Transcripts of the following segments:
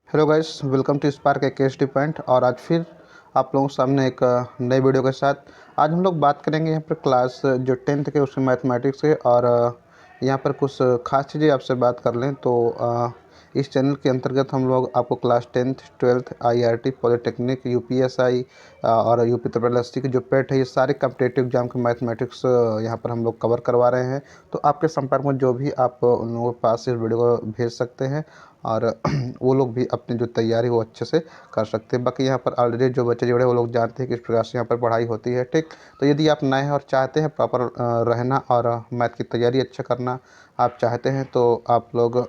Hello guys, welcome to Spark AKSD point. और आज फिर आप लोगों के सामने एक नई वीडियो के साथ आज हम लोग बात करेंगे यहाँ पर क्लास जो 10th के उसके मैथमेटिक्स के। और यहाँ पर कुछ खास चीज़ें आपसे बात कर लें तो इस चैनल के अंतर्गत हम लोग आपको class 10th 12th IRT polytechnic UPSI और यूपी ट्रिपल एससी की जो पेट है, ये सारे कॉम्पिटिटिव एग्जाम के मैथमेटिक्स यहाँ पर हम लोग कवर करवा रहे हैं। तो आपके संपर्क में जो भी आप उन लोगों के पास इस वीडियो को भेज सकते हैं और वो लोग भी अपनी जो तैयारी वो अच्छे से कर सकते हैं। बाकी यहाँ पर ऑलरेडी जो बच्चे जुड़े हैं वो लोग जानते हैं कि इस प्रकार से यहाँ पर पढ़ाई होती है, ठीक। तो यदि आप नए हैं और चाहते हैं प्रॉपर रहना और मैथ की तैयारी अच्छा करना आप चाहते हैं तो आप लोग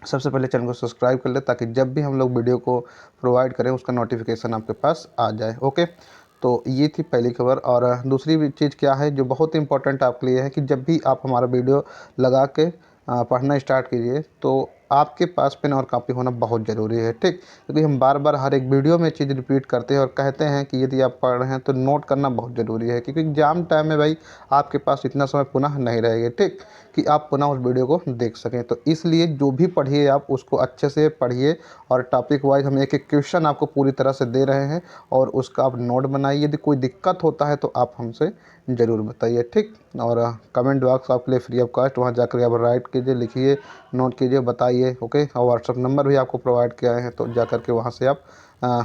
सबसे पहले चैनल को सब्सक्राइब कर ले, ताकि जब भी हम लोग वीडियो को प्रोवाइड करें उसका नोटिफिकेशन आपके पास आ जाए। ओके, तो ये थी पहली खबर। और दूसरी चीज़ क्या है जो बहुत इंपॉर्टेंट आपके लिए है कि जब भी आप हमारा वीडियो लगा के पढ़ना स्टार्ट कीजिए तो आपके पास पेन और कॉपी होना बहुत ज़रूरी है, ठीक। क्योंकि हम बार बार हर एक वीडियो में चीज़ रिपीट करते हैं और कहते हैं कि यदि आप पढ़ रहे हैं तो नोट करना बहुत ज़रूरी है, क्योंकि एग्जाम टाइम में भाई आपके पास इतना समय पुनः नहीं रहेगा, ठीक, कि आप पुनः उस वीडियो को देख सकें। तो इसलिए जो भी पढ़िए आप उसको अच्छे से पढ़िए और टॉपिक वाइज हम एक एक क्वेश्चन आपको पूरी तरह से दे रहे हैं और उसका आप नोट बनाइए। यदि कोई दिक्कत होता है तो आप हमसे ज़रूर बताइए, ठीक। और कमेंट बॉक्स आपके लिए फ्री ऑफ कॉस्ट, वहाँ जाकर आप राइट कीजिए, लिखिए, नोट कीजिए, बताइए। ओके, और व्हाट्सअप नंबर भी आपको प्रोवाइड किया है तो जा कर के वहाँ से आप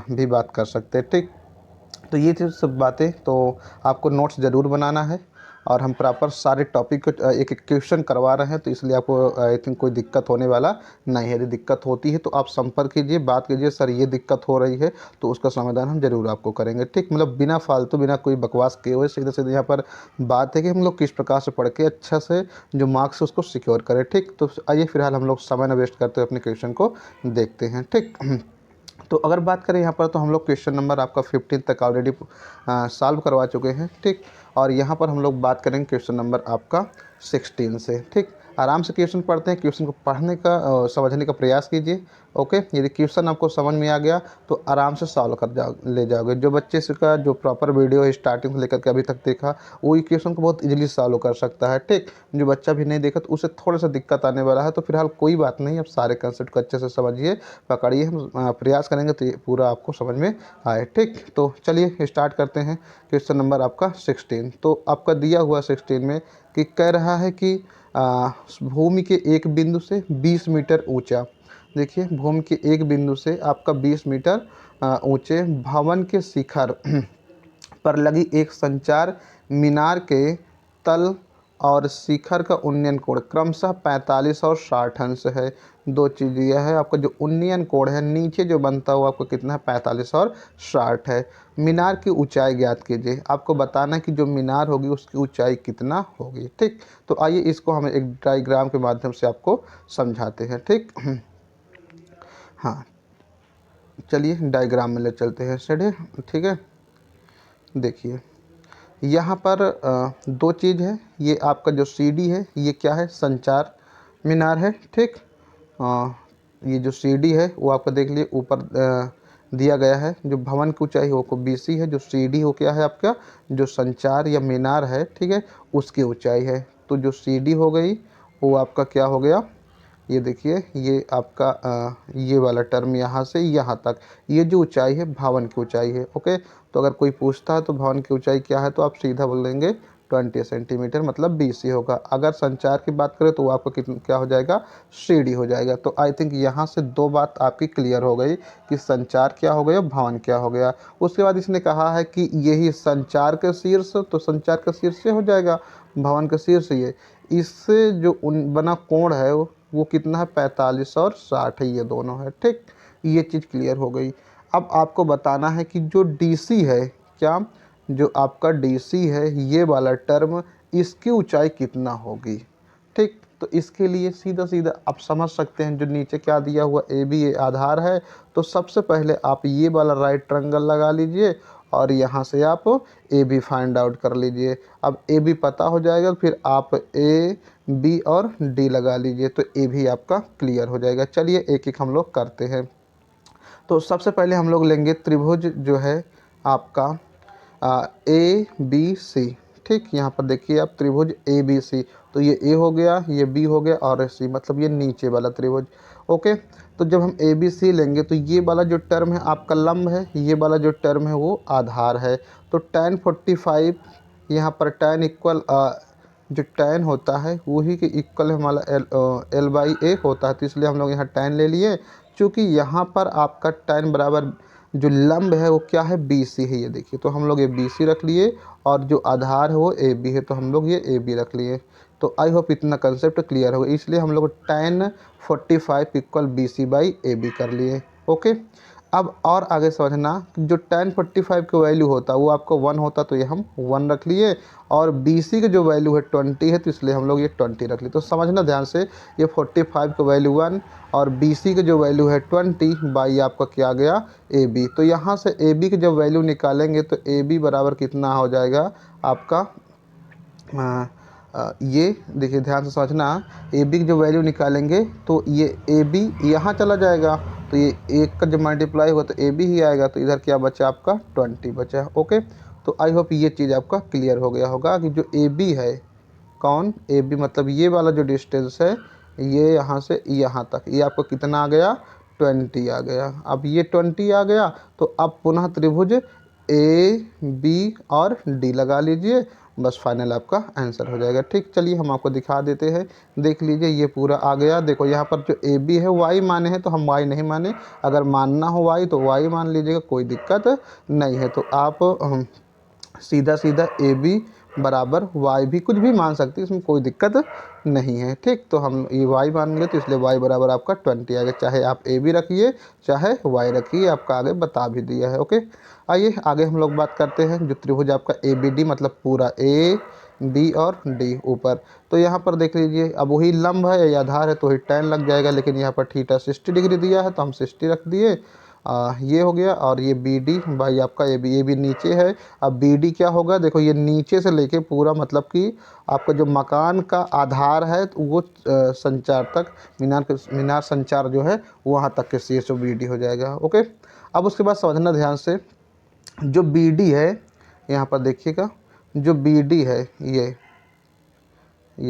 भी बात कर सकते हैं, ठीक। तो ये थी सब बातें। तो आपको नोट्स ज़रूर बनाना है और हम प्रॉपर सारे टॉपिक को एक एक क्वेश्चन करवा रहे हैं, तो इसलिए आपको आई थिंक कोई दिक्कत होने वाला नहीं है। यदि दिक्कत होती है तो आप संपर्क कीजिए, बात कीजिए, सर ये दिक्कत हो रही है, तो उसका समाधान हम ज़रूर आपको करेंगे, ठीक। मतलब बिना फालतू बिना कोई बकवास किए हुए सीधे सीधे यहाँ पर बात है कि हम लोग किस प्रकार से पढ़ के अच्छा से जो मार्क्स है उसको सिक्योर करें, ठीक। तो आइए फिलहाल हम लोग समय न वेस्ट करते हुए अपने क्वेश्चन को देखते हैं, ठीक। तो अगर बात करें यहाँ पर तो हम लोग क्वेश्चन नंबर आपका 15 तक ऑलरेडी सॉल्व करवा चुके हैं, ठीक। और यहाँ पर हम लोग बात करेंगे क्वेश्चन नंबर आपका 16 से, ठीक। आराम से क्वेश्चन पढ़ते हैं, क्वेश्चन को पढ़ने का समझने का प्रयास कीजिए। ओके, यदि क्वेश्चन आपको समझ में आ गया तो आराम से सॉल्व कर ले जाओगे। जो बच्चे इसका जो प्रॉपर वीडियो है स्टार्टिंग से लेकर के अभी तक देखा वो क्वेश्चन को बहुत इजीली सॉल्व कर सकता है, ठीक। जो बच्चा भी नहीं देखा तो उसे थोड़ा सा दिक्कत आने वाला है, तो फिलहाल कोई बात नहीं, आप सारे कंसेप्ट को अच्छे से समझिए, पकड़िए। हम प्रयास करेंगे तो ये पूरा आपको समझ में आए, ठीक। तो चलिए स्टार्ट करते हैं। क्वेश्चन नंबर आपका 16। तो आपका दिया हुआ 16 में कि कह रहा है कि भूमि के एक बिंदु से 20 मीटर ऊंचा, देखिए भूमि के एक बिंदु से आपका 20 मीटर ऊंचे भवन के शिखर पर लगी एक संचार मीनार के तल और शिखर का उन्नयन कोण क्रमशः 45 और 60 अंश है। दो चीज़ यह है, आपका जो उन्नयन कोण है नीचे जो बनता हुआ आपको कितना है, 45 और 60 है। मीनार की ऊंचाई ज्ञात कीजिए, आपको बताना है कि जो मीनार होगी उसकी ऊंचाई कितना होगी, ठीक। तो आइए इसको हम एक डायग्राम के माध्यम से आपको समझाते हैं, ठीक। हाँ, चलिए डायग्राम में ले चलते हैं स्टडी, ठीक है। देखिए यहाँ पर दो चीज़ है, ये आपका जो सीढ़ी है ये क्या है, संचार मीनार है, ठीक। ये जो सीढ़ी है वो आपका देख लिए ऊपर दिया गया है। जो भवन की ऊंचाई वो को बीसी है, जो सीढ़ी हो क्या है आपका जो संचार या मीनार है, ठीक है, उसकी ऊंचाई है। तो जो सीढ़ी हो गई वो आपका क्या हो गया, ये देखिए ये आपका ये वाला टर्म यहाँ से यहाँ तक, ये जो ऊंचाई है भवन की ऊंचाई है। ओके, तो अगर कोई पूछता है तो भवन की ऊंचाई क्या है तो आप सीधा बोल देंगे 20 सेंटीमीटर, मतलब 20 ही होगा। अगर संचार की बात करें तो वो आपका कितना क्या हो जाएगा, सीढ़ी हो जाएगा। तो आई थिंक यहाँ से दो बात आपकी क्लियर हो गई कि संचार क्या हो गया, भवन क्या हो गया। उसके बाद इसने कहा है कि यही संचार का शीर्ष, तो संचार का शीर्ष हो जाएगा भवन का शीर्ष। ये इससे जो बना कोण है वो कितना है, 45 और 60 है, ये दोनों है, ठीक। ये चीज़ क्लियर हो गई। अब आपको बताना है कि जो डीसी है, क्या जो आपका डीसी है ये वाला टर्म, इसकी ऊंचाई कितना होगी, ठीक। तो इसके लिए सीधा सीधा आप समझ सकते हैं, जो नीचे क्या दिया हुआ ए बी आधार है, तो सबसे पहले आप ये वाला राइट ट्रायंगल लगा लीजिए और यहाँ से आप ए बी फाइंड आउट कर लीजिए। अब ए बी पता हो जाएगा फिर आप ए बी और डी लगा लीजिए, तो ए भी आपका क्लियर हो जाएगा। चलिए एक एक हम लोग करते हैं। तो सबसे पहले हम लोग लेंगे त्रिभुज जो है आपका ए बी सी, ठीक, यहाँ पर देखिए आप त्रिभुज ए बी सी, तो ये ए हो गया, ये बी हो गया और सी, मतलब ये नीचे वाला त्रिभुज। ओके, तो जब हम ए बी सी लेंगे तो ये वाला जो टर्म है आपका लंब है, ये वाला जो टर्म है वो आधार है। तो tan 45 यहाँ पर tan इक्वल जो tan होता है वही के इक्वल हमारा एल बाई ए होता है, तो इसलिए हम लोग यहाँ tan ले लिए। चूँकि यहाँ पर आपका tan बराबर जो लंब है वो क्या है, बी सी है, ये देखिए, तो हम लोग ये बी सी रख लिए और जो आधार है वो ए बी है, तो हम लोग ये ए बी रख लिए। तो आई होप इतना कंसेप्ट क्लियर होगा, इसलिए हम लोग tan 45 इक्वल B C by A B कर लिए। ओके, अब और आगे समझना जो tan 45 का वैल्यू होता है वो आपको 1 होता, तो ये हम 1 रख लिए, और बी सी का जो वैल्यू है 20 है, तो इसलिए हम लोग ये 20 रख लिए। तो समझना ध्यान से, ये 45 का वैल्यू 1 और बी सी का जो वैल्यू है 20 बाई आपका क्या आ गया, ए बी। तो यहाँ से ए बी की जब वैल्यू निकालेंगे तो ए बी बराबर कितना हो जाएगा आपका, ये देखिए ध्यान से समझना, ए बी की जो वैल्यू निकालेंगे तो ये ए बी यहाँ चला जाएगा, तो ये एक का जब मल्टीप्लाई होगा तो ए बी ही आएगा, तो इधर क्या बचा आपका 20 बचा। ओके, तो आई होप ये चीज़ आपका क्लियर हो गया होगा कि जो ए बी है, कौन ए बी मतलब ये वाला जो डिस्टेंस है, ये यहाँ से यहाँ तक, ये आपको कितना आ गया, 20 आ गया। अब ये 20 आ गया तो अब पुनः त्रिभुज ए बी और डी लगा लीजिए, बस फाइनल आपका आंसर हो जाएगा। ठीक, चलिए हम आपको दिखा देते हैं, देख लीजिए ये पूरा आ गया। देखो यहाँ पर जो ए बी है वाई माने हैं, तो हम वाई नहीं माने, अगर मानना हो वाई तो वाई मान लीजिएगा, कोई दिक्कत नहीं है। तो आप सीधा सीधा ए बी बराबर वाई भी कुछ भी मान सकते हैं, इसमें कोई दिक्कत नहीं है। ठीक, तो हम ये वाई मानेंगे तो इसलिए वाई बराबर आपका 20 आएगा, चाहे आप ए बी रखिए चाहे वाई रखिए, आपका आगे बता भी दिया है। ओके, आइए आगे हम लोग बात करते हैं जो त्रिभुज आपका ए बी डी, मतलब पूरा ए बी और डी ऊपर। तो यहाँ पर देख लीजिए, अब वही लंब है या आधार है तो वही tan लग जाएगा, लेकिन यहाँ पर थीटा 60 डिग्री दिया है तो हम 60 रख दिए। ये हो गया, और ये बी डी बाई आपका ए बी नीचे है। अब बी डी क्या होगा, देखो ये नीचे से लेके पूरा मतलब कि आपका जो मकान का आधार है तो वो संचार तक, मीनार संचार जो है वहाँ तक के शीर्ष बी डी हो जाएगा। ओके, अब उसके बाद समझना ध्यान से, जो बी डी है यहाँ पर देखिएगा, जो बी डी है ये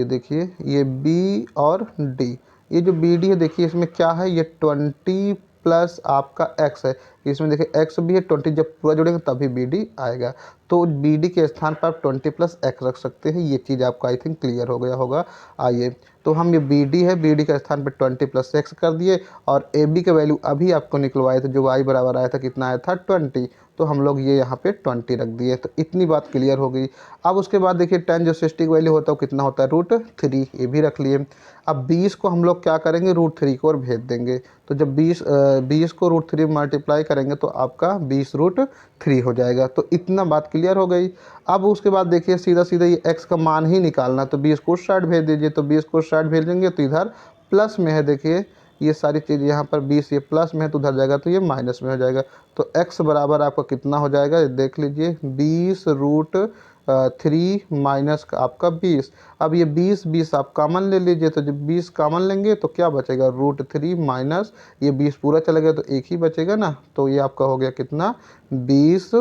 देखिए, ये बी और डी, ये जो बी डी है देखिए इसमें क्या है, ये 20 प्लस आपका एक्स है, इसमें देखिए एक्स भी है, 20 जब पूरा जोड़ेंगे तभी बी डी आएगा, तो बी डी के स्थान पर आप 20 प्लस एक्स रख सकते हैं। ये चीज़ आपको आई थिंक क्लियर हो गया होगा। आइए, तो हम ये बी डी है, बी डी के स्थान पर 20 प्लस एक्स कर दिए, और ए बी का वैल्यू अभी आपको निकलवाए थे, जो वाई बराबर आया था, कितना आया था 20, तो हम लोग ये यहाँ पे 20 रख दिए। तो इतनी बात क्लियर हो गई। अब उसके बाद देखिए tan जो 60 वैल्यू होता है वो कितना होता है, √3, ये भी रख लिए। अब 20 को हम लोग क्या करेंगे, √3 को और भेज देंगे, तो जब 20 को √3 मल्टीप्लाई करेंगे तो आपका 20√3 हो जाएगा। तो इतना बात क्लियर हो गई। अब उसके बाद देखिए सीधा सीधा ये x का मान ही निकालना, तो 20 को उस साइड भेज दीजिए, तो 20 को उस साइड भेजेंगे तो इधर प्लस में है, देखिए ये सारी चीज़ यहाँ पर 20 ये प्लस में है तो उधर जाएगा तो ये माइनस में हो जाएगा। तो x बराबर आपका कितना हो जाएगा, ये देख लीजिए, 20√3 माइनस का आपका 20। अब ये 20 आप कॉमन ले लीजिए, तो जब 20 कॉमन लेंगे तो क्या बचेगा, √3 माइनस ये 20 पूरा चला गया तो एक ही बचेगा ना, तो ये आपका हो गया कितना, 20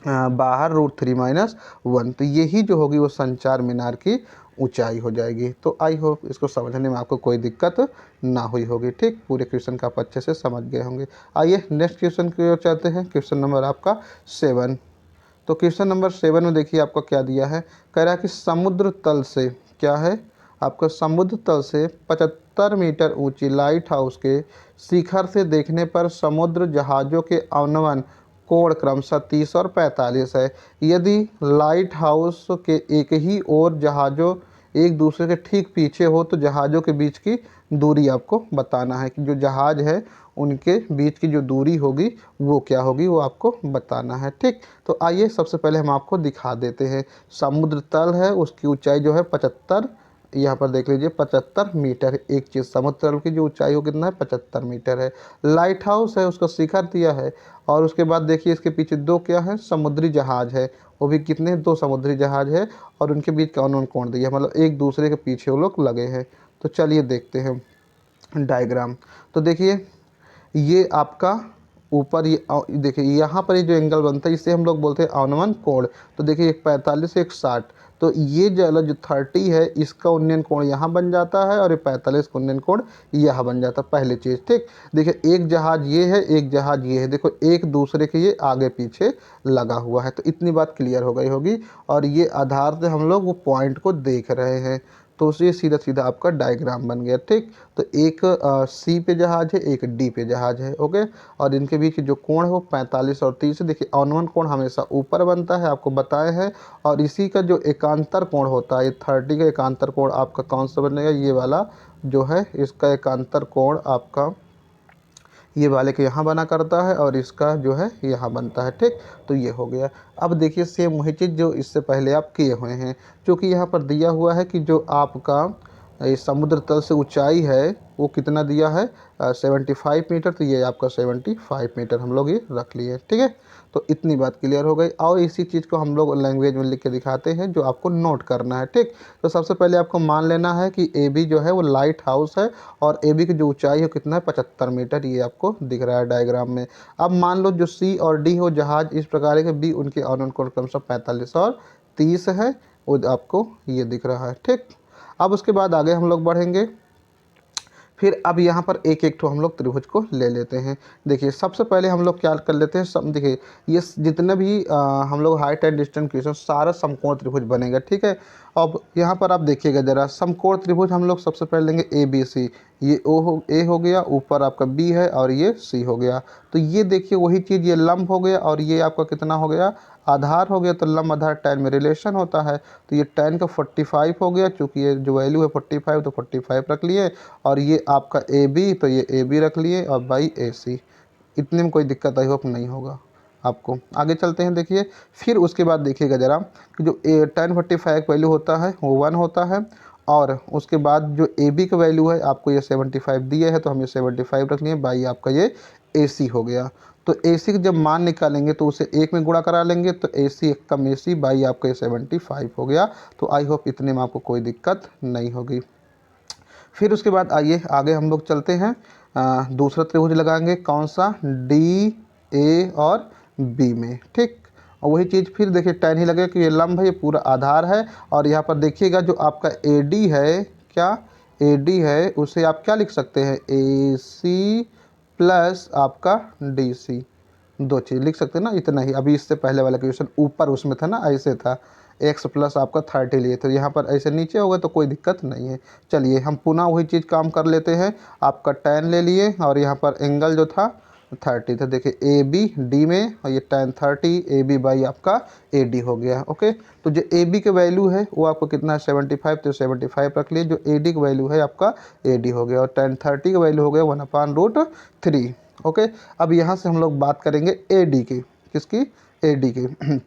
बाहर √3 माइनस 1, तो यही जो होगी वो संचार मीनार की ऊंचाई हो जाएगी। तो आई होप इसको समझने में आपको कोई दिक्कत ना हुई होगी। ठीक, पूरे क्वेश्चन का आप अच्छे से समझ गए होंगे। आइए नेक्स्ट क्वेश्चन की ओर चलते हैं, क्वेश्चन नंबर आपका 7। तो क्वेश्चन नंबर 7 में देखिए आपका क्या दिया है, कह रहा है कि समुद्र तल से, क्या है आपका, समुद्र तल से 75 मीटर ऊंची लाइट हाउस के शिखर से देखने पर समुद्र जहाज़ों के अवनमन कोण क्रमशः 30 और 45 है। यदि लाइट हाउस के एक ही ओर जहाज़ों एक दूसरे के ठीक पीछे हो तो जहाज़ों के बीच की दूरी आपको बताना है, कि जो जहाज़ है उनके बीच की जो दूरी होगी वो क्या होगी, वो आपको बताना है। ठीक, तो आइए सबसे पहले हम आपको दिखा देते हैं। समुद्र तल है, उसकी ऊंचाई जो है 75, यहाँ पर देख लीजिए 75 मीटर। एक चीज़, समुद्र तल की जो ऊंचाई हो कितना है, 75 मीटर है। लाइट हाउस है, उसका शिखर दिया है, और उसके बाद देखिए इसके पीछे दो क्या है, समुद्री जहाज़ है, वो भी कितने, 2 समुद्री जहाज़ है, और उनके बीच का अननोन कोण दिया, मतलब एक दूसरे के पीछे वो लोग लगे हैं। तो चलिए देखते हैं डायग्राम। तो देखिए ये आपका ऊपर ये देखिए यहाँ पर ये जो एंगल बनता है इसे हम लोग बोलते हैं अवनमन कोण। तो देखिए एक 45 एक 60, तो ये जो 30 है इसका उन्नयन कोण यहाँ बन जाता है और ये 45 का उन्नयन कोण यहाँ बन जाता है, पहली चीज़। ठीक, देखिए एक जहाज ये है, एक जहाज ये है, देखो एक दूसरे के ये आगे पीछे लगा हुआ है। तो इतनी बात क्लियर हो गई होगी। और ये आधार से हम लोग वो पॉइंट को देख रहे हैं, तो ये सीधा सीधा आपका डायग्राम बन गया। ठीक, तो एक सी पे जहाज है, एक डी पे जहाज है। ओके, और इनके बीच जो कोण है वो 45 और 30 है। देखिए अवनमन कोण हमेशा ऊपर बनता है, आपको बताए हैं। और इसी का जो एकांतर कोण होता है, 30 का एकांतर कोण आपका कौन सा बनेगा, ये वाला जो है इसका एकांतर कोण आपका ये वाले के यहाँ बना करता है और इसका जो है यहाँ बनता है। ठीक, तो ये हो गया। अब देखिए सेम वही चीज़ जो इससे पहले आप किए हुए हैं, क्योंकि यहाँ पर दिया हुआ है कि जो आपका ये समुद्र तल से ऊंचाई है वो कितना दिया है 75 मीटर। तो ये आपका 75 मीटर हम लोग ये रख लिए। ठीक है, तो इतनी बात क्लियर हो गई। और इसी चीज़ को हम लोग लैंग्वेज में लिख के दिखाते हैं जो आपको नोट करना है। ठीक, तो सबसे पहले आपको मान लेना है कि ए बी जो है वो लाइट हाउस है और ए बी की जो ऊंचाई है कितना है 75 मीटर, ये आपको दिख रहा है डायग्राम में। अब मान लो जो सी और डी हो जहाज इस प्रकार के बी, उनके अवनमन कोण क्रमशः 45 और 30 है, वो आपको ये दिख रहा है। ठीक, अब उसके बाद आगे हम लोग बढ़ेंगे। फिर अब यहाँ पर एक एक ठो हम लोग त्रिभुज को ले लेते हैं। देखिए सबसे पहले हम लोग क्या कर लेते हैं, देखिए ये जितने भी हम लोग हाइट एंड डिस्टेंस क्वेश्चन सारा समकोण त्रिभुज बनेगा। ठीक है, अब यहाँ पर आप देखिएगा ज़रा, समकोण त्रिभुज हम लोग सबसे पहले लेंगे ए बी सी। ये ए हो गया, ऊपर आपका बी है और ये सी हो गया। तो ये देखिए वही चीज़, ये लंब हो गया और ये आपका कितना हो गया, आधार हो गया। तो लंब आधार tan में रिलेशन होता है, तो ये tan का 45 हो गया, चूँकि ये जो वैल्यू है 45 तो 45 रख लिए। और ये आपका ए बी, तो ये ए बी रख लिए और बाई ए सी। इतने में कोई दिक्कत आई होप नहीं होगा आपको। आगे चलते हैं। देखिए फिर उसके बाद देखिएगा ज़रा कि जो tan 45 का वैल्यू होता है वो 1 होता है। और उसके बाद जो ए बी का वैल्यू है आपको ये 75 दिए है, तो हम ये 75 रख लिए, बाई आपका ये ए सी हो गया। तो ए सी का जब मान निकालेंगे तो उसे एक में गुणा करा लेंगे, तो ए सी एक कम ए सी बाई आपका ये 75 हो गया। तो आई होप इतने में आपको कोई दिक्कत नहीं होगी। फिर उसके बाद आइए आगे हम लोग चलते हैं, दूसरा त्रिभुज लगाएंगे, कौन सा, डी ए और बी में। ठीक, और वही चीज़ फिर देखिए tan ही लगेगा कि ये लंब है, ये पूरा आधार है। और यहाँ पर देखिएगा जो आपका ए डी है, क्या ए डी है, उसे आप क्या लिख सकते हैं, ए सी प्लस आपका डी सी, दो चीज़ लिख सकते हैं ना, इतना ही। अभी इससे पहले वाला क्वेश्चन ऊपर उसमें था ना, ऐसे था x प्लस आपका 30 लिए, तो यहाँ पर ऐसे नीचे होगा तो कोई दिक्कत नहीं है। चलिए हम पुनः वही चीज़ काम कर लेते हैं। आपका tan ले लिए और यहाँ पर एंगल जो था 30 था। देखिए ए बी डी में, और ये tan 30 ए बी बाई आपका ए डी हो गया। ओके, तो जो ए बी का वैल्यू है वो आपको कितना है 75, तो 75 रख लिए। जो ए डी का वैल्यू है आपका ए डी हो गया, और tan 30 का वैल्यू हो गया 1/√3। ओके, अब यहाँ से हम लोग बात करेंगे ए डी की, किसकी, ए डी की।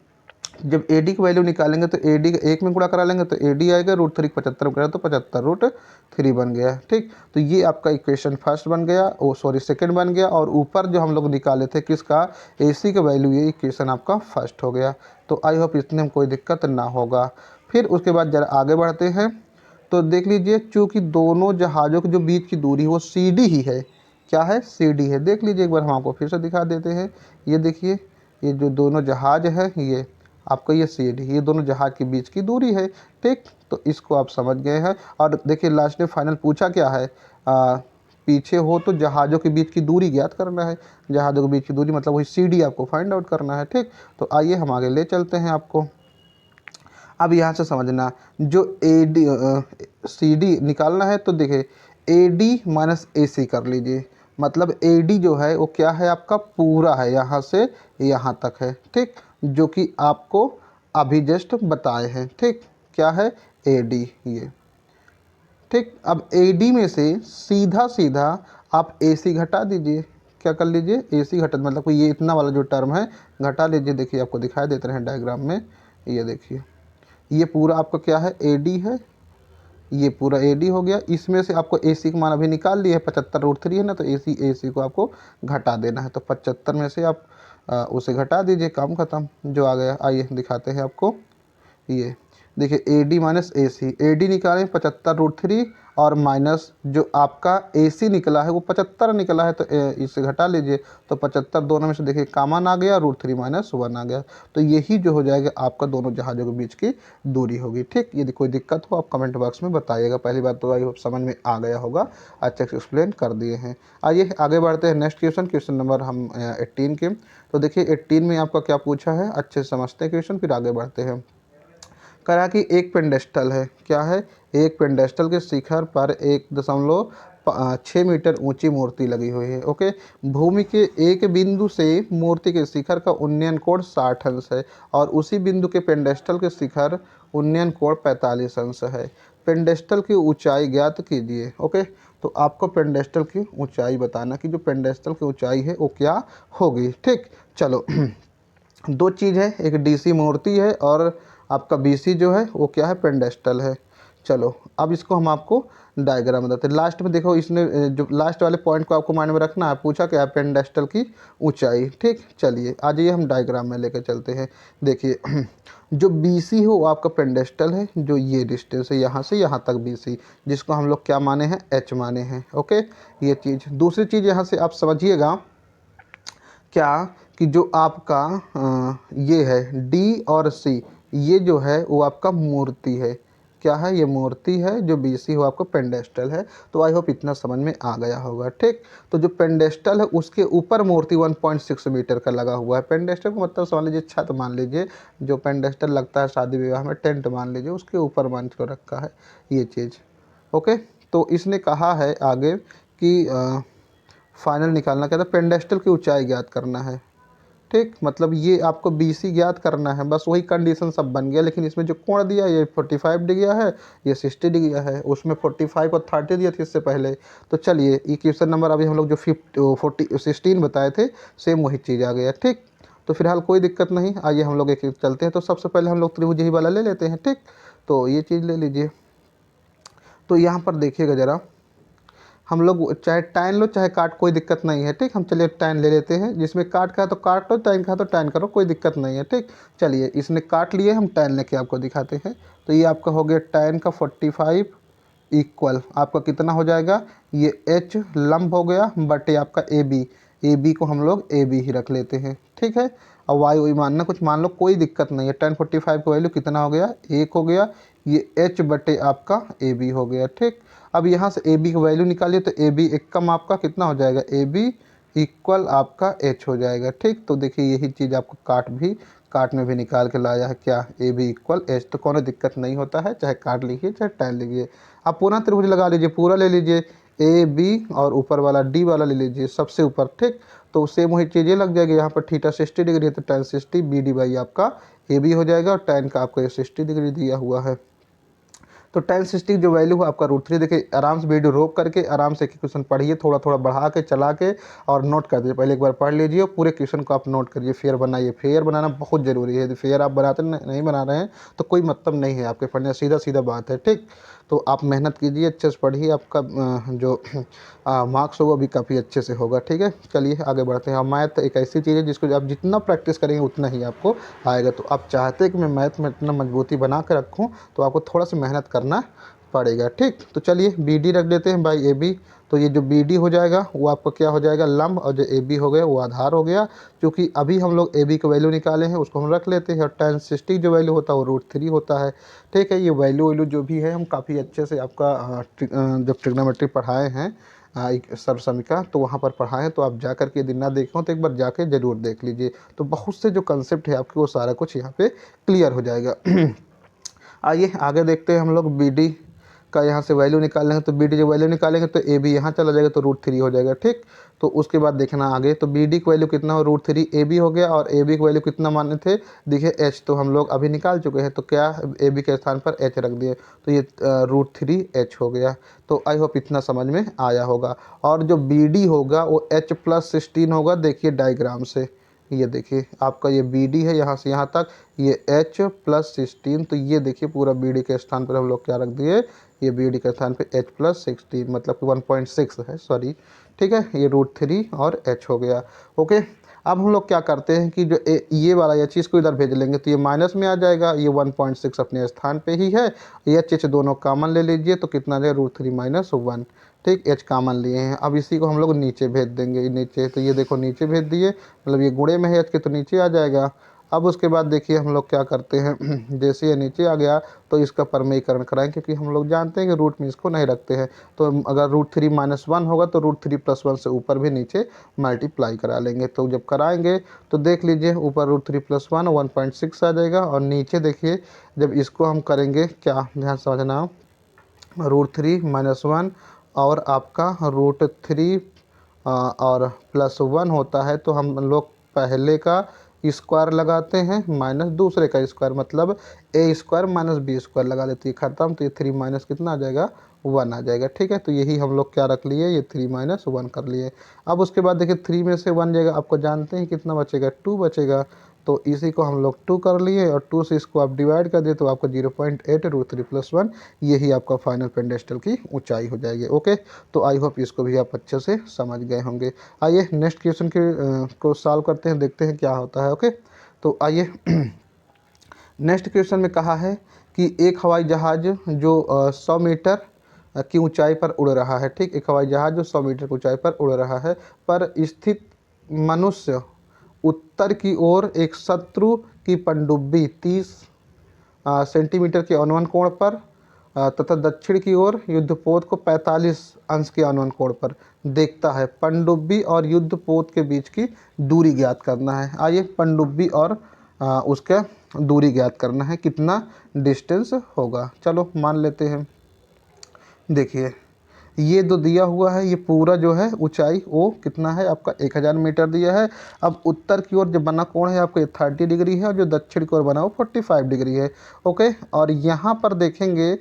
जब ए डी की वैल्यू निकालेंगे तो ए डी का एक में गुणा करा लेंगे तो ए डी आएगा, √3 75 में करा तो 75√3 बन गया। ठीक, तो ये आपका इक्वेशन फर्स्ट बन गया, सेकंड बन गया। और ऊपर जो हम लोग निकाले थे किसका, ए सी का वैल्यू, ये इक्वेशन आपका फर्स्ट हो गया। तो आई होप इतने में कोई दिक्कत ना होगा। फिर उसके बाद जरा आगे बढ़ते हैं, तो देख लीजिए चूँकि दोनों जहाज़ों के जो बीच की दूरी वो सी डी ही है, क्या है, सी डी है। देख लीजिए एक बार हम आपको फिर से दिखा देते हैं। ये देखिए ये जो दोनों जहाज़ है, ये आपका ये सी डी, ये दोनों जहाज़ के बीच की दूरी है। ठीक, तो इसको आप समझ गए हैं। और देखिए लास्ट में फाइनल पूछा क्या है, पीछे हो तो जहाज़ों के बीच की दूरी ज्ञात करना है। जहाज़ों के बीच की दूरी मतलब वही सी डी आपको फाइंड आउट करना है। ठीक, तो आइए हम आगे ले चलते हैं आपको। अब यहाँ से समझना, जो ए डी सी डी निकालना है तो देखिए ए डी माइनस ए सी कर लीजिए। मतलब ए डी जो है वो क्या है, आपका पूरा है, यहाँ से यहाँ तक है। ठीक, जो कि आपको अभी जस्ट बताए हैं। ठीक, क्या है, ए डी ये। ठीक, अब ए डी में से सीधा सीधा आप ए सी घटा दीजिए। क्या कर लीजिए, ए सी घटा, मतलब ये इतना वाला जो टर्म है घटा लीजिए। देखिए आपको दिखाई देते हैं डायग्राम में, ये देखिए ये पूरा आपका क्या है, ए डी है, ये पूरा ए डी हो गया। इसमें से आपको ए सी का मान अभी निकाल लिए है, 75√3 है ना, तो ए सी को आपको घटा देना है। तो 75 में से आप उसे घटा दीजिए, काम खत्म, जो आ गया। आइए दिखाते हैं आपको। ये देखिए A D minus A C, A D निकालें 75√3 और माइनस जो आपका AC निकला है वो 75 निकला है, तो इससे घटा लीजिए, तो 75 दोनों में से देखिए कॉमन आ गया, √3 - 1 आ गया। तो यही जो हो जाएगा आपका दोनों जहाज़ों के बीच की दूरी होगी। ठीक, यदि कोई दिक्कत हो आप कमेंट बॉक्स में बताइएगा। पहली बात तो आई होप समझ में आ गया होगा, अच्छे से एक्सप्लेन कर दिए हैं। आइए आगे बढ़ते हैं नेक्स्ट क्वेश्चन नंबर हम 18 के। तो देखिए 18 में आपका क्या पूछा है, अच्छे से समझते हैं क्वेश्चन फिर आगे बढ़ते हैं। करा कि एक पेंडेस्टल है, क्या है, एक पेंडेस्टल के शिखर पर 1.6 मीटर ऊंची मूर्ति लगी हुई है। ओके, भूमि के एक बिंदु से मूर्ति के शिखर का उन्नयन कोण 60 अंश है और उसी बिंदु के पेंडेस्टल के शिखर उन्नयन कोण 45 अंश है। पेंडेस्टल की ऊंचाई ज्ञात कीजिए। ओके, तो आपको पेंडेस्टल की ऊंचाई बताना कि जो पेंडेस्टल की ऊंचाई है वो क्या होगी। ठीक, चलो दो चीज़ है, एक DC मूर्ति है और आपका BC जो है वो क्या है, पेंडेस्टल है। चलो अब इसको हम आपको डायग्राम बताते हैं। लास्ट में देखो इसने जो लास्ट वाले पॉइंट को आपको माइंड में रखना है, पूछा क्या है, पेंडेस्टल की ऊंचाई। ठीक, चलिए आ जाइए हम डायग्राम में लेकर चलते हैं। देखिए जो BC हो वो आपका पेंडेस्टल है, जो ये डिस्टेंस है यहाँ से यहाँ तक BC, जिसको हम लोग क्या माने हैं, H माने हैं। ओके, ये चीज़। दूसरी चीज़ यहाँ से आप समझिएगा क्या कि जो आपका ये है D और C, ये जो है वो आपका मूर्ति है। क्या है, ये मूर्ति है। जो BC हो आपको पेंडेस्टल है। तो आई होप इतना समझ में आ गया होगा। ठीक, तो जो पेंडेस्टल है उसके ऊपर मूर्ति 1.6 मीटर का लगा हुआ है। पेंडेस्टल को मतलब समझ लीजिए छत मान लीजिए, जो पेंडेस्टल लगता है शादी विवाह में, टेंट मान लीजिए, उसके ऊपर मान को रखा है ये चीज़। ओके, तो इसने कहा है आगे कि फाइनल निकालना, कहता है पेंडेस्टल की ऊंचाई ज्ञात करना है। ठीक, मतलब ये आपको BC ज्ञात करना है, बस वही कंडीशन सब बन गया। लेकिन इसमें जो कोण दिया ये 45 डिग्री है, ये 60 डिग्री है, उसमें 45 और 30 दिया था इससे पहले। तो चलिए ये क्वेश्चन नंबर अभी हम लोग जो 16 बताए थे, सेम वही चीज़ आ गया। ठीक, तो फिलहाल कोई दिक्कत नहीं, आइए हम लोग एक एक चलते हैं। तो सबसे पहले हम लोग त्रिभुज ही वाला ले लेते हैं। ठीक, तो ये चीज़ ले लीजिए। तो यहाँ पर देखिएगा ज़रा, हम लोग चाहे टाइन लो चाहे काट, कोई दिक्कत नहीं है। ठीक, हम चलिए टाइन ले लेते हैं, जिसमें काट का है तो काट लो, टाइन का है तो टाइन करो, कोई दिक्कत नहीं है। ठीक, चलिए इसने काट लिए, हम टाइन लेके आपको दिखाते हैं। तो ये आपका हो गया टाइन का 45 इक्वल आपका कितना हो जाएगा, ये H लंब हो गया बट ये आपका AB को हम लोग AB ही रख लेते हैं। ठीक है, और वाई वही मानना, कुछ मान लो, कोई दिक्कत नहीं है। tan 45 का वैल्यू कितना हो गया, 1 हो गया, ये H बटे आपका AB हो गया। ठीक, अब यहाँ से AB की वैल्यू निकालिए, तो AB एक कम आपका कितना हो जाएगा, AB इक्वल आपका H हो जाएगा। ठीक, तो देखिए यही चीज़ आपको काट में भी निकाल के लाया है, क्या, AB इक्वल H। तो कोई दिक्कत नहीं होता है, चाहे काट लिखिए चाहे टाइन लिखिए। आप पूरा त्रिभुज लगा लीजिए, पूरा ले लीजिए, AB और ऊपर वाला D वाला ले लीजिए सबसे ऊपर। ठीक, तो सेम वही चीज़ें लग जाएगी। यहाँ पर थीटा 60 डिग्री है तो tan 60 BD बाई आपका AB हो जाएगा, और tan का आपको 60 डिग्री दिया हुआ है। तो tan 60 जो वैल्यू है आपका √3। देखिए आराम से वीडियो रोक करके आराम से क्वेश्चन पढ़िए, थोड़ा थोड़ा बढ़ा के चला के और नोट कर दीजिए। पहले एक बार पढ़ लीजिए, पूरे क्वेश्चन को आप नोट करिए, फेयर बनाइए। फेयर बनाना बहुत ज़रूरी है, यदि फेयर आप बनाते नहीं बना रहे हैं तो कोई मतलब नहीं है आपके पढ़ने, सीधा सीधा बात है। ठीक, तो आप मेहनत कीजिए, अच्छे से पढ़िए, आपका जो मार्क्स होगा भी काफ़ी अच्छे से होगा। ठीक है, चलिए आगे बढ़ते हैं। मैथ एक ऐसी चीज़ है जिसको आप जितना प्रैक्टिस करेंगे उतना ही आपको आएगा। तो आप चाहते हैं कि मैं मैथ में इतना मजबूती बना कर रखूँ, तो आपको थोड़ा सा मेहनत करना पड़ेगा। ठीक, तो चलिए BD रख देते हैं बाई AB। तो ये जो BD हो जाएगा वो आपका क्या हो जाएगा, लंब, और जो AB हो गया वो आधार हो गया। क्योंकि अभी हम लोग AB का वैल्यू निकाले हैं उसको हम रख लेते हैं, और tan 60 जो वैल्यू होता है वो √3 होता है। ठीक है, ये वैल्यू जो भी है हम काफ़ी अच्छे से आपका जब ट्रिग्नोमेट्री पढ़ाए हैं सर समिका, तो वहाँ पर पढ़ाएं। तो आप जा कर के यदि ना देखें तो एक बार जाके ज़रूर देख लीजिए। तो बहुत से जो कंसेप्ट है आपके वो सारा कुछ यहाँ पे क्लियर हो जाएगा। आइए आगे देखते हैं हम लोग। BD का यहाँ से वैल्यू निकालेंगे, तो BD जो वैल्यू निकालेंगे तो AB यहाँ चला जाएगा, तो √3 हो जाएगा। ठीक, तो उसके बाद देखना आगे, तो BD की वैल्यू कितना हो, √3 AB हो गया, और AB की वैल्यू कितना माने थे, देखिए H, तो हम लोग अभी निकाल चुके हैं, तो क्या AB के स्थान पर H रख दिए, तो ये √3H हो गया। तो आई होप इतना समझ में आया होगा। और जो BD होगा वो H+16 होगा। देखिए डायग्राम से, ये देखिए आपका ये BD है यहाँ से यहाँ तक, ये H+16, तो ये देखिए पूरा BD के स्थान पर हम लोग क्या रख दिए, ये BD के स्थान पे H+16 मतलब कि 1.6 है, सॉरी। ठीक है, ये √3 और H हो गया। ओके, अब हम लोग क्या करते हैं कि जो ये वाला एच इसको इधर भेज लेंगे तो ये माइनस में आ जाएगा, ये 1.6 अपने स्थान पे ही है, एच एच दोनों कॉमन ले लीजिए तो कितना आ जाएगा √3 - 1। ठीक, एच कॉमन लिए हैं। अब इसी को हम लोग नीचे भेज देंगे, नीचे तो ये देखो नीचे भेज दिए, मतलब ये गुणे में है एच के तो नीचे आ जाएगा। अब उसके बाद देखिए हम लोग क्या करते हैं जैसे ये नीचे आ गया तो इसका परमेयीकरण कराएं, क्योंकि हम लोग जानते हैं कि रूट में इसको नहीं रखते हैं। तो अगर √3 - 1 होगा तो √3 + 1 से ऊपर भी नीचे मल्टीप्लाई करा लेंगे। तो जब कराएंगे तो देख लीजिए ऊपर √3 + 1 1.6 आ जाएगा, और नीचे देखिए जब इसको हम करेंगे, क्या ध्यान समझना, √3 - 1 और आपका √3 और +1 होता है तो हम लोग पहले का स्क्वायर लगाते हैं माइनस दूसरे का स्क्वायर, मतलब a² - b² लगा लेते हैं, ख़त्म। तो ये 3 माइनस कितना आ जाएगा, 1 आ जाएगा। ठीक है, तो यही हम लोग क्या रख लिए, ये 3 - 1 कर लिए। अब उसके बाद देखिए 3 में से 1 जाएगा, आपको जानते हैं कितना बचेगा, 2 बचेगा। तो इसी को हम लोग 2 कर लिए, और 2 से इसको आप डिवाइड कर दिए तो आपको 0.8 √3 + 1 यही आपका फाइनल पेडेस्टल की ऊंचाई हो जाएगी। ओके, तो आई होप इसको भी आप अच्छे से समझ गए होंगे। आइए नेक्स्ट क्वेश्चन को सॉल्व करते हैं, देखते हैं क्या होता है। ओके, तो आइए नेक्स्ट क्वेश्चन में कहा है कि एक हवाई जहाज़ जो 100 मीटर की ऊंचाई पर उड़ रहा है। ठीक, एक हवाई जहाज़ जो 100 मीटर की ऊंचाई पर उड़ रहा है, पर स्थित मनुष्य उत्तर की ओर एक शत्रु की पनडुब्बी 30 सेंटीमीटर के अनुमान कोण पर तथा दक्षिण की ओर युद्धपोत को 45 अंश के अनुमान कोण पर देखता है। पनडुब्बी और युद्धपोत के बीच की दूरी ज्ञात करना है। आइए पनडुब्बी और उसका दूरी ज्ञात करना है, कितना डिस्टेंस होगा। चलो मान लेते हैं, देखिए ये जो दिया हुआ है ये पूरा जो है ऊंचाई वो कितना है आपका 1000 मीटर दिया है। अब उत्तर की ओर जो बना कोण है आपको 30 डिग्री है, और जो दक्षिण की ओर बना वो 45 डिग्री है। ओके, और यहाँ पर देखेंगे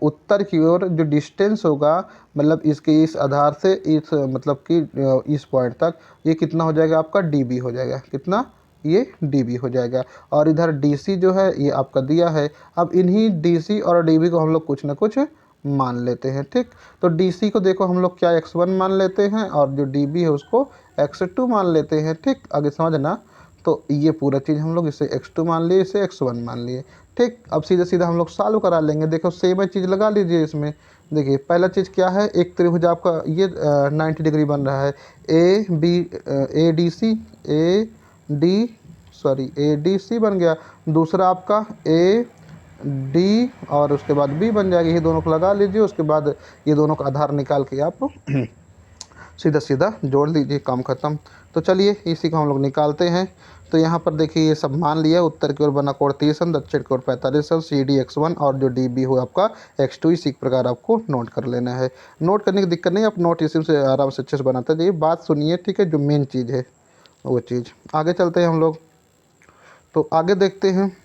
उत्तर की ओर जो डिस्टेंस होगा, मतलब इसके इस आधार से इस मतलब कि इस पॉइंट तक ये कितना हो जाएगा आपका dB हो जाएगा, कितना, ये dB हो जाएगा। और इधर DC जो है ये आपका दिया है। अब इन्हीं DC और dB को हम लोग कुछ ना कुछ मान लेते हैं। ठीक, तो DC को देखो हम लोग क्या x1 मान लेते हैं, और जो dB है उसको x2 मान लेते हैं। ठीक, आगे समझना, तो ये पूरा चीज़ हम लोग इसे x2 मान लिए, इसे x1 मान लिए। ठीक, अब सीधा सीधा हम लोग सॉल्व करा लेंगे। देखो सेम चीज़ लगा लीजिए इसमें। देखिए पहला चीज़ क्या है, एक त्रिभुज आपका ये 90 डिग्री बन रहा है, ADC बन गया। दूसरा आपका AD और उसके बाद B बन जाएगी, ये दोनों को लगा लीजिए। उसके बाद ये दोनों का आधार निकाल के आप सीधा सीधा जोड़ लीजिए, काम खत्म। तो चलिए इसी को हम लोग निकालते हैं। तो यहाँ पर देखिए ये सब मान लिया, उत्तर की ओर बना कोण 30 अंश, दक्षिण की ओर 45 अंश, CD x1 और जो DB हो आपका x2, इसी प्रकार आपको नोट कर लेना है। नोट करने की दिक्कत नहीं, आप नोट इसी से आराम से अच्छे से बनाते जाइए। बात सुनिए, ठीक है, जो मेन चीज़ है वो चीज़। आगे चलते हैं हम लोग, तो आगे देखते हैं।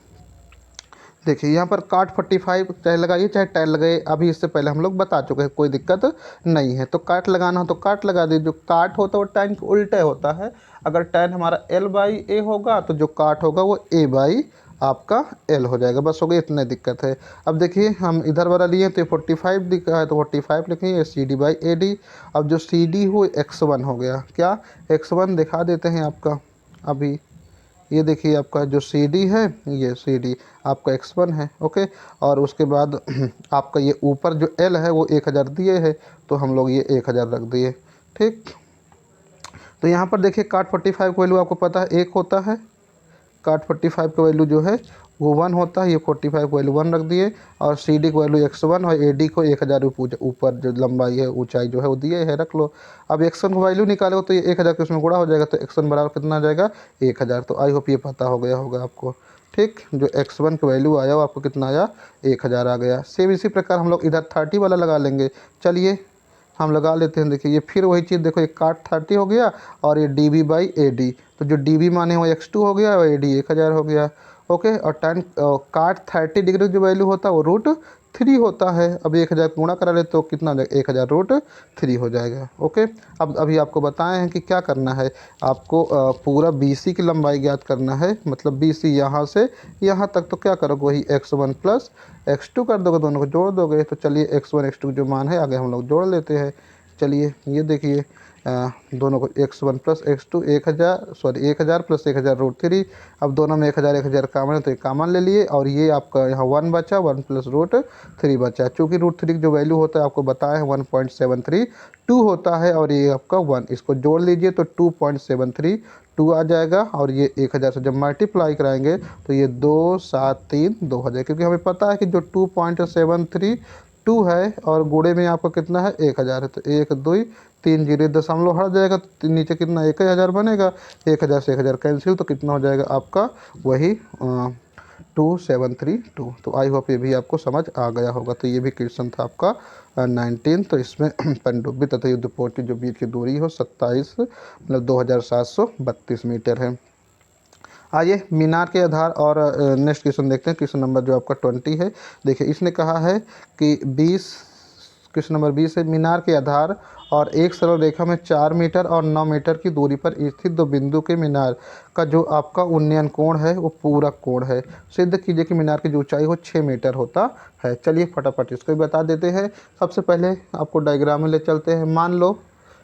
देखिए यहाँ पर काट 45 चाहे लगाइए चाहे टैन लगाइए, अभी इससे पहले हम लोग बता चुके हैं, कोई दिक्कत नहीं है। तो काट लगाना हो तो काट लगा दीजिए। जो काट होता है वो टैन के उल्टे होता है। अगर टैन हमारा L/A होगा तो जो काट होगा वो A/ आपका L हो जाएगा, बस हो गई, इतने दिक्कत है। अब देखिए हम इधर वाला लिए तो 45 दिखा है, तो 45 लिखेंगे CD/AD। अब जो CD हो x1 हो गया, क्या x1 दिखा देते हैं आपका। अभी ये देखिए आपका जो CD है, ये CD आपका x1 है। ओके, और उसके बाद आपका ये ऊपर जो L है वो 1000 दिए है, तो हम लोग ये 1000 रख दिए। ठीक, तो यहाँ पर देखिए काट 45 का वैल्यू आपको पता है 1 होता है, काट 45 का वैल्यू जो है वो 1 होता है, ये 45 का वैल्यू 1 रख दिए। और CD का वैल्यू x1 और AD को 1000 ऊपर जो लंबाई है ऊंचाई जो है वो दिए है, रख लो। अब x1 का वैल्यू निकालो तो ये 1000 के उसमें गुणा हो जाएगा, तो x1 बराबर कितना आ जाएगा 1000। तो आई होप ये पता हो गया होगा आपको। ठीक, जो x1 का वैल्यू आया वो आपको कितना आया, 1000 आ गया। सेम इसी प्रकार हम लोग इधर 30 वाला लगा लेंगे। चलिए हम लगा लेते हैं। देखिए ये फिर वही चीज़, देखो ये काट 30 हो गया और ये DB/AD, तो जो DB माने वो x2 हो गया और AD 1000 हो गया। ओके, और टैन काट 30 डिग्री जो वैल्यू होता है वो √3 होता है। अब 1000 गुणा करा ले तो कितना हो जाएगा, 1000 √3 हो जाएगा। ओके, अब अभी आपको बताए हैं कि क्या करना है, आपको पूरा BC की लंबाई ज्ञात करना है, मतलब BC यहाँ से यहाँ तक। तो क्या करोगे, वही x1 + x2 कर दोगे, दोनों को जोड़ दोगे। तो चलिए x1 x2 जो मान है आगे हम लोग जोड़ लेते हैं। चलिए ये देखिए दोनों को x1 प्लस x2 1000 प्लस 1000√3। अब दोनों में 1000 कॉमन है तो ये कॉमन ले लिए, और ये आपका यहाँ 1 बचा, 1 प्लस √3 बचा। चूँकि √3 की जो वैल्यू होता है आपको बताया है 1.732 होता है, और ये आपका 1, इसको जोड़ लीजिए तो 2.732 आ जाएगा, और ये 1000 से जब मल्टीप्लाई कराएंगे तो ये 273 हो जाएगा, क्योंकि हमें पता है कि जो 2.732 है और गुणे में आपका कितना है 1000 है, तो 1 2 3 जीरो दशमलव हट जाएगा तो नीचे कितना 1000 बनेगा। 1000 से 1000 कैंसिल, तो कितना हो जाएगा आपका वही 2732। तो आई होप ये भी आपको समझ आ गया होगा। तो ये भी क्वेश्चन था आपका 19। तो इसमें पनडुब्बी तथा युद्धपोत की जो बीच की दूरी हो 27 मतलब 2732 मीटर है। आइए मीनार के आधार और नेक्स्ट क्वेश्चन देखते हैं। क्वेश्चन नंबर जो आपका 20 है, देखिए इसने कहा है कि 20, क्वेश्चन नंबर 20 है, मीनार के आधार और एक सरल रेखा में 4 मीटर और 9 मीटर की दूरी पर स्थित दो बिंदु के मीनार का जो आपका उन्नयन कोण है वो पूरक कोण है। सिद्ध कीजिए कि मीनार की जो ऊंचाई हो 6 मीटर होता है। चलिए फटाफट इसको भी बता देते हैं। सबसे पहले आपको डायग्राम में ले चलते हैं। मान लो,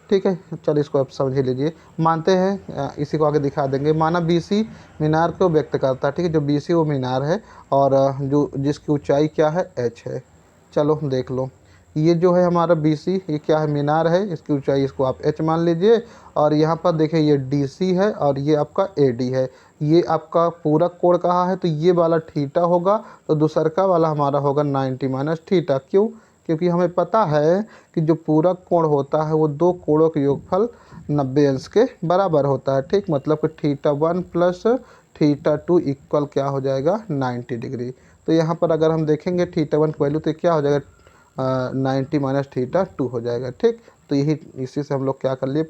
ठीक है, चलिए इसको आप समझ लीजिए। मानते हैं इसी को आगे दिखा देंगे। माना BC मीनार को व्यक्त करता है, ठीक है, जो BC वो मीनार है, और जो जिसकी ऊंचाई क्या है h है। चलो देख लो, ये जो है हमारा BC ये क्या है मीनार है, इसकी ऊंचाई इसको आप h मान लीजिए, और यहाँ पर देखिए ये DC है और ये आपका AD है। ये आपका पूरक कोण कहा है तो ये वाला थीटा होगा, तो दूसरका वाला हमारा होगा 90 माइनस थीटा। क्यों? क्योंकि हमें पता है कि जो पूरक कोण होता है वो दो कोणों के योगफल 90 अंश के बराबर होता है। ठीक, मतलब कि θ1 प्लस θ2 इक्वल क्या हो जाएगा 90 डिग्री। तो यहाँ पर अगर हम देखेंगे θ1 की वैल्यू तो क्या हो जाएगा 90 माइनस θ2 हो जाएगा। ठीक, तो यही इसी से हम लोग क्या कर लिए,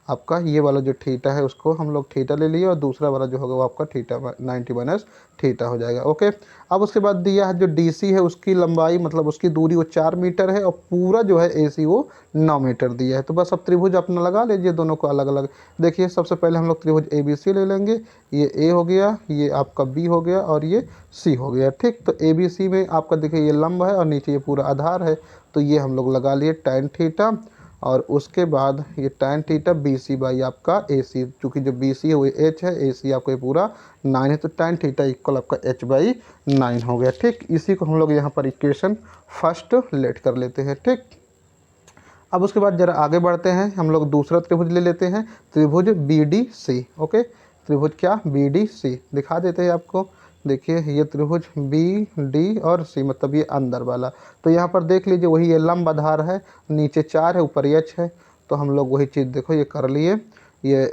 आपका ये वाला जो थीटा है उसको हम लोग थीटा ले लिए, और दूसरा वाला जो होगा वो आपका थीटा 90 माइनस थीटा हो जाएगा। ओके, अब उसके बाद दिया है जो DC है उसकी लंबाई मतलब उसकी दूरी वो 4 मीटर है, और पूरा जो है AC वो 9 मीटर दिया है। तो बस अब त्रिभुज अपना लगा लीजिए दोनों को अलग अलग। देखिए सबसे पहले हम लोग त्रिभुज ABC ले लेंगे। ये A हो गया, ये आपका B हो गया, और ये C हो गया। ठीक, तो ABC में आपका देखिए ये लंब है और नीचे ये पूरा आधार है, तो ये हम लोग लगा लिए tan थीटा, और उसके बाद ये tan थीटा BC बाई आपका AC, चूँकि जो BC है वो h है, AC आपका ये पूरा 9 है, तो tan थीटा इक्वल आपका h/9 हो गया। ठीक, इसी को हम लोग यहाँ पर इक्वेशन फर्स्ट लेट कर लेते हैं। ठीक, अब उसके बाद जरा आगे बढ़ते हैं, हम लोग दूसरा त्रिभुज ले लेते हैं, त्रिभुज BDC। ओके, त्रिभुज क्या BDC दिखा देते हैं आपको। देखिए ये त्रिभुज BD और C मतलब ये अंदर वाला। तो यहाँ पर देख लीजिए वही ये लंब आधार है, नीचे 4 है ऊपर h है, तो हम लोग वही चीज़ देखो ये कर लिए। ये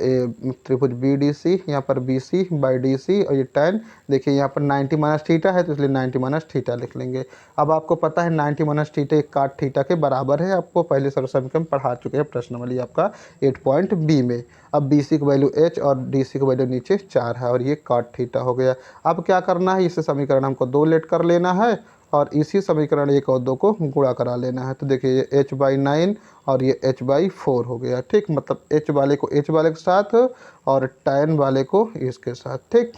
त्रिभुज BDC, यहाँ पर BC बाई DC, और ये tan देखिए यहाँ पर 90 माइनस थीटा है तो इसलिए 90 माइनस थीटा लिख लेंगे। अब आपको पता है 90 माइनस थीटा एक काट थीटा के बराबर है, आपको पहले समीकरण पढ़ा चुके हैं प्रश्न वाली आपका 8.B में। अब BC की वैल्यू h और DC की वैल्यू नीचे 4 है, और ये काट थीटा हो गया। अब क्या करना है, इसे समीकरण हमको 2 लेट कर लेना है, और इसी समीकरण 1 और 2 को गुणा करा लेना है। तो देखिए ये h/9 और ये h/4 हो गया। ठीक, मतलब h वाले को h वाले के साथ और tan वाले को इसके साथ। ठीक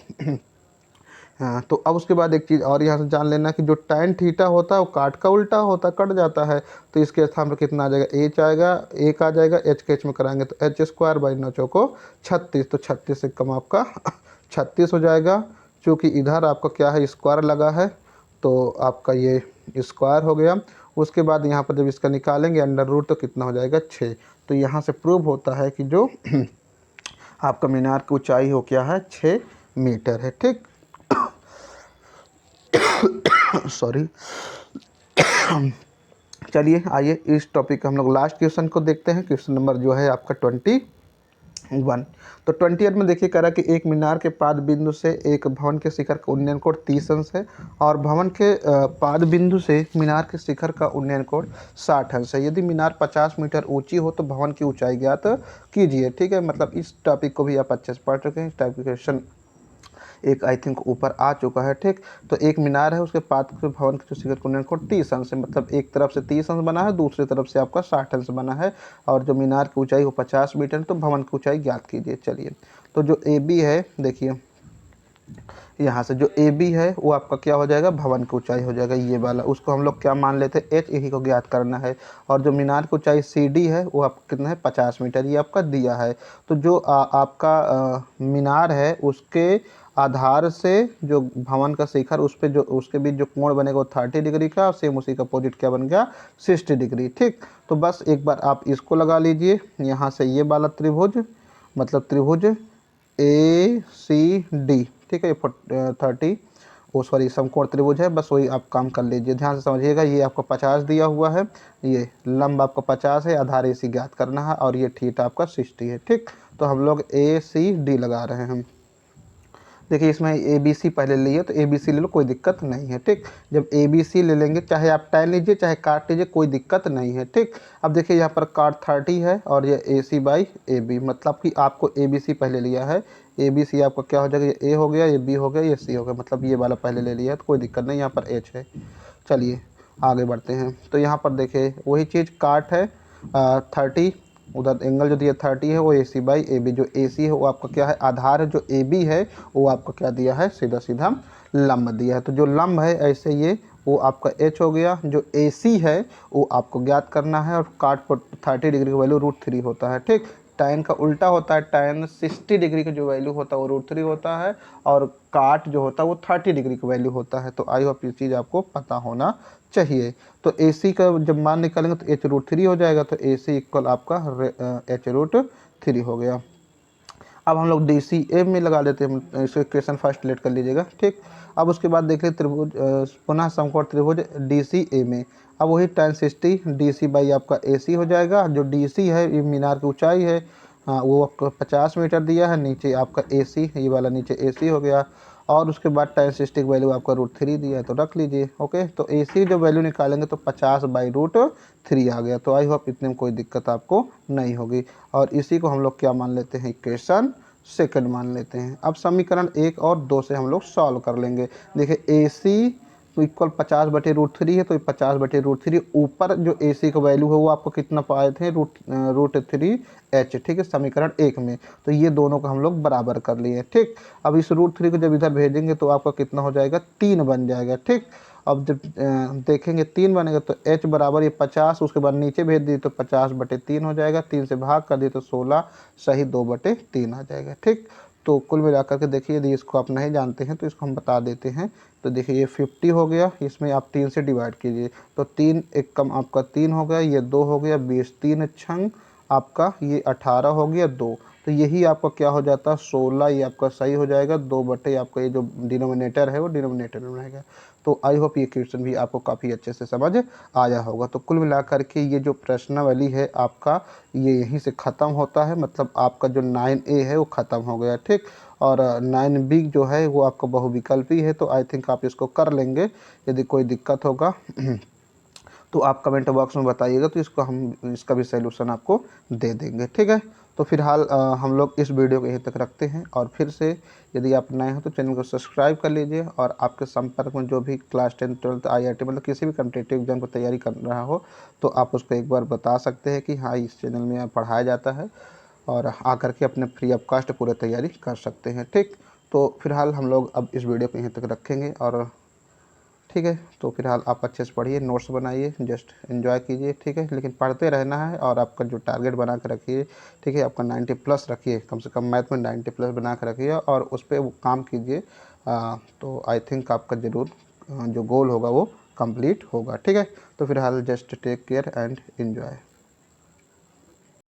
हाँ, तो अब उसके बाद एक चीज़ और यहाँ से जान लेना कि जो tan थीटा होता है वो काट का उल्टा होता है, कट जाता है, तो इसके स्थान पर कितना आ जाएगा h आएगा, 1 आ जाएगा, h के h में कराएंगे तो h² 9 को 36, तो 36 से कम आपका 36 हो जाएगा। चूँकि इधर आपका क्या है स्क्वायर लगा है तो आपका ये स्क्वायर हो गया। उसके बाद यहाँ पर जब इसका निकालेंगे अंडर रूट तो कितना हो जाएगा 6। तो यहाँ से प्रूव होता है कि जो आपका मीनार की ऊंचाई हो क्या है 6 मीटर है। ठीक सॉरी चलिए आइए इस टॉपिक का हम लोग लास्ट क्वेश्चन को देखते हैं। क्वेश्चन नंबर जो है आपका 21। तो 28 में देखिए करा कि एक मीनार के पाद बिंदु से एक भवन के शिखर का उन्नयन कोण 30 अंश है, और भवन के पाद बिंदु से मीनार के शिखर का उन्नयन कोण 60 अंश है। यदि मीनार 50 मीटर ऊंची हो तो भवन की ऊंचाई ज्ञात कीजिए। ठीक है, मतलब इस टॉपिक को भी आप अच्छे से पढ़ चुके हैं। इस टाइप के क्वेश्चन एक आई थिंक ऊपर आ चुका है। ठीक, तो एक मीनार है उसके पाद के भवन के जो शिखर का उन्नयन कोण 30 अंश है, मतलब एक तरफ से 30 अंश बना है, दूसरी तरफ से आपका 60 अंश बना है, और जो मीनार की ऊंचाई हो 50 मीटर, तो भवन की ऊंचाई ज्ञात कीजिए। चलिए, तो जो AB है देखिए यहाँ से जो ए बी है वो आपका क्या हो जाएगा, भवन की ऊंचाई हो जाएगा ये वाला, उसको हम लोग क्या मान लेते हैं, एच, यही को ज्ञात करना है। और जो मीनार की ऊंचाई सी डी है वो आपका कितना है, 50 मीटर, ये आपका दिया है। तो जो आपका मीनार है उसके आधार से जो भवन का शिखर उस पर जो उसके बीच जो कोण बनेगा वो 30 डिग्री का, और सेम उसी का अपोजिट क्या बन गया, 60 डिग्री। ठीक, तो बस एक बार आप इसको लगा लीजिए। यहाँ से ये वाला त्रिभुज, मतलब त्रिभुज ए सी डी, ठीक है, ये 30, वो सॉरी समकोण त्रिभुज है, बस वही आप काम कर लीजिए। ध्यान से समझिएगा, ये आपको 50 दिया हुआ है, ये लंब आपका 50 है, आधार ए सी ज्ञात करना है, और ये थीटा आपका 60 है। ठीक, तो हम लोग ए सी डी लगा रहे हैं। देखिए इसमें ए बी सी पहले लिए, तो ए बी सी ले लो, कोई दिक्कत नहीं है। ठीक, जब ए बी सी ले लेंगे, चाहे आप टाइम लीजिए चाहे काट लीजिए, कोई दिक्कत नहीं है। ठीक, अब देखिए यहाँ पर काट 30 है और ये ए सी बाई ए बी, मतलब कि आपको ए बी सी पहले लिया है, ए बी सी आपका क्या हो जाएगा, ये ए हो गया, ये बी हो गया, ये सी हो गया, मतलब ये वाला पहले ले लिया है, तो कोई दिक्कत नहीं, यहाँ पर एच है। चलिए आगे बढ़ते हैं। तो यहाँ पर देखिए वही चीज़ काट है 30, उधर एंगल जो दिया 30 है वो ए सी बाई ए बी, जो ए सी है वो आपका क्या है, आधार है, जो ए बी है वो आपका क्या दिया है, सीधा सीधा लंब दिया है। तो जो लंब है ऐसे ये वो आपका एच हो गया, जो ए सी है वो आपको ज्ञात करना है, और काट पर 30 डिग्री का वैल्यू √3 होता है। ठीक, tan का उल्टा होता है, tan 60 डिग्री का जो वैल्यू होता है वो √3 होता है, और काट जो होता है वो 30 डिग्री का वैल्यू होता है। तो आई होप ये चीज़ आपको पता होना चाहिए। तो ए सी का जब मान निकालेंगे तो h√3 हो जाएगा, तो ए सी इक्वल आपका h√3 हो गया। अब हम लोग डी सी ए में लगा लेते हैं, इसको इक्वेशन फर्स्ट लेट कर लीजिएगा। ठीक, अब उसके बाद देखिए त्रिभुज पुनः समकोण त्रिभुज डी सी ए में, अब वही tan 60 डी सी बाई आपका ए सी हो जाएगा। जो डी सी है ये मीनार की ऊंचाई है, वो आपको 50 मीटर दिया है, नीचे आपका ए सी, ये वाला नीचे ए सी हो गया, और उसके बाद tan 60 की वैल्यू आपका √3 दिया है, तो रख लीजिए। ओके, तो ए सी जो वैल्यू निकालेंगे तो 50/√3 आ गया। तो आई होप इतने में कोई दिक्कत आपको नहीं होगी, और इसी को हम लोग क्या मान लेते हैं, इक्वेशन सेकंड मान लेते हैं। अब समीकरण 1 और 2 से हम लोग सॉल्व कर लेंगे। देखिए ए सी तो इक्वल 50/√3 है, तो 50/√3 ऊपर जो ए सी का वैल्यू है वो आपको कितना पाए थे, √3h। ठीक है, समीकरण 1 में, तो ये दोनों को हम लोग बराबर कर लिए। ठीक, अब इस √3 को जब इधर भेजेंगे तो आपका कितना हो जाएगा, 3 बन जाएगा। ठीक, अब जब देखेंगे 3 बनेगा तो h बराबर ये 50, उसके बाद नीचे भेज दिए तो 50/3 हो जाएगा, 3 से भाग कर दिए तो 16 सही 2/3 आ जाएगा। ठीक, तो कुल मिलाकर के देखिए, यदि इसको आप नहीं जानते हैं तो इसको हम बता देते हैं। तो देखिए ये 50 हो गया, इसमें आप 3 से डिवाइड कीजिए, तो 3 एक कम आपका 3 हो गया, ये 2 हो गया, 20 3 छंग आपका ये 18 हो गया 2, तो यही आपका क्या हो जाता है, 16, ये आपका सही हो जाएगा, 2 आपका ये जो डिनोमिनेटर है वो डिनोमिनेटर में रहेगा। तो आई होप ये क्वेश्चन भी आपको काफ़ी अच्छे से समझ आया होगा। तो कुल मिलाकर के ये जो प्रश्नावली है आपका ये यहीं से ख़त्म होता है, मतलब आपका जो 9A है वो ख़त्म हो गया। ठीक, और 9B जो है वो आपका बहुविकल्पी है, तो आई थिंक आप इसको कर लेंगे। यदि कोई दिक्कत होगा तो आप कमेंट बॉक्स में बताइएगा, तो इसको हम इसका भी सलूशन आपको दे देंगे। ठीक है, तो फिलहाल हम लोग इस वीडियो को यहीं तक रखते हैं, और फिर से यदि आप नए हो तो चैनल को सब्सक्राइब कर लीजिए, और आपके संपर्क में जो भी क्लास 10 12 IIT मतलब किसी भी कॉम्पिटिटिव एग्जाम को तैयारी कर रहा हो तो आप उसको एक बार बता सकते हैं कि हाँ इस चैनल में पढ़ाया जाता है, और आकर के अपने फ्री ऑफ कॉस्ट पूरी तैयारी कर सकते हैं। ठीक, तो फिलहाल हम लोग अब इस वीडियो को यहीं तक रखेंगे, और ठीक है, तो फिलहाल आप अच्छे से पढ़िए, नोट्स बनाइए, जस्ट एंजॉय कीजिए। ठीक है, लेकिन पढ़ते रहना है, और आपका जो टारगेट बना कर रखिए, ठीक है, आपका 90+ रखिए, कम से कम मैथ में 90+ बना कर रखिए, और उस पर वो काम कीजिए। तो आई थिंक आपका ज़रूर जो गोल होगा वो कंप्लीट होगा। ठीक है, तो फिलहाल just take care and enjoy.